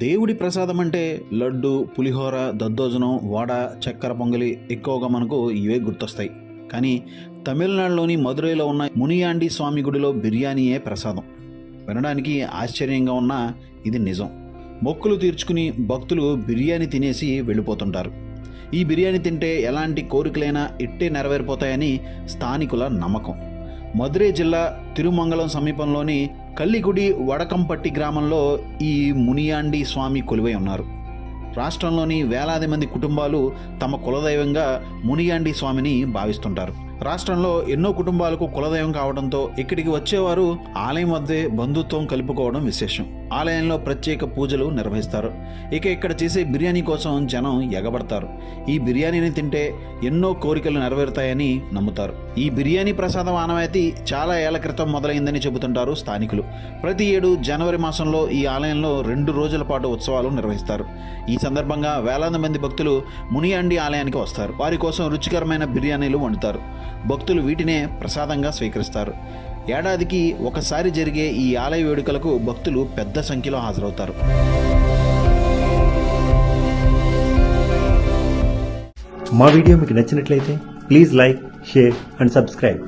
దేవుడి ప్రసాదం అంటే లడ్డు, పులిహోర, దద్దోజనం, వడ, చక్కెర పొంగలి ఎక్కువగా మనకు ఇవే గుర్తొస్తాయి. కానీ తమిళనాడులోని మదురైలో ఉన్న మునియాండి స్వామి గుడిలో బిర్యానీయే ప్రసాదం. వినడానికి ఆశ్చర్యంగా ఉన్నా ఇది నిజం. మొక్కులు తీర్చుకుని భక్తులు బిర్యానీ తినేసి వెళ్ళిపోతుంటారు. ఈ బిర్యానీ తింటే ఎలాంటి కోరికలైనా ఇట్టే నెరవేరిపోతాయని స్థానికుల నమ్మకం. మదురై జిల్లా తిరుమంగళం సమీపంలోని కల్లిగుడి వడకంపట్టి గ్రామంలో ఈ మునియాండి స్వామి కొలువై ఉన్నారు. రాష్ట్రంలోని వేలాది మంది కుటుంబాలు తమ కులదైవంగా మునియాండి స్వామిని భావిస్తుంటారు. రాష్ట్రంలో ఎన్నో కుటుంబాలకు కులదైవం కావడంతో ఇక్కడికి వచ్చేవారు ఆలయం వద్దే బంధుత్వం కలుపుకోవడం విశేషం. ఆలయంలో ప్రత్యేక పూజలు నిర్వహిస్తారు. ఇక ఇక్కడ చేసే బిర్యానీ కోసం జనం ఎగబడతారు. ఈ బిర్యానీని తింటే ఎన్నో కోరికలు నెరవేరుతాయని నమ్ముతారు. ఈ బిర్యానీ ప్రసాదం ఆనవాయితీ చాలా ఏళ్ల క్రితం మొదలైందని చెబుతుంటారు స్థానికులు. ప్రతి ఏడు జనవరి మాసంలో ఈ ఆలయంలో 2 రోజుల పాటు ఉత్సవాలు నిర్వహిస్తారు. ఈ సందర్భంగా వేలాది మంది భక్తులు మునియాండి ఆలయానికి వస్తారు. వారి కోసం రుచికరమైన బిర్యానీలు వండుతారు. భక్తులు వీటినే ప్రసాదంగా స్వీకరిస్తారు. ఏడాదికి ఒకసారి జరిగే ఈ ఆలయ వేడుకలకు భక్తులు పెద్ద సంఖ్యలో హాజరవుతారు. మా వీడియో మీకు నచ్చినట్లయితే please like, share and subscribe.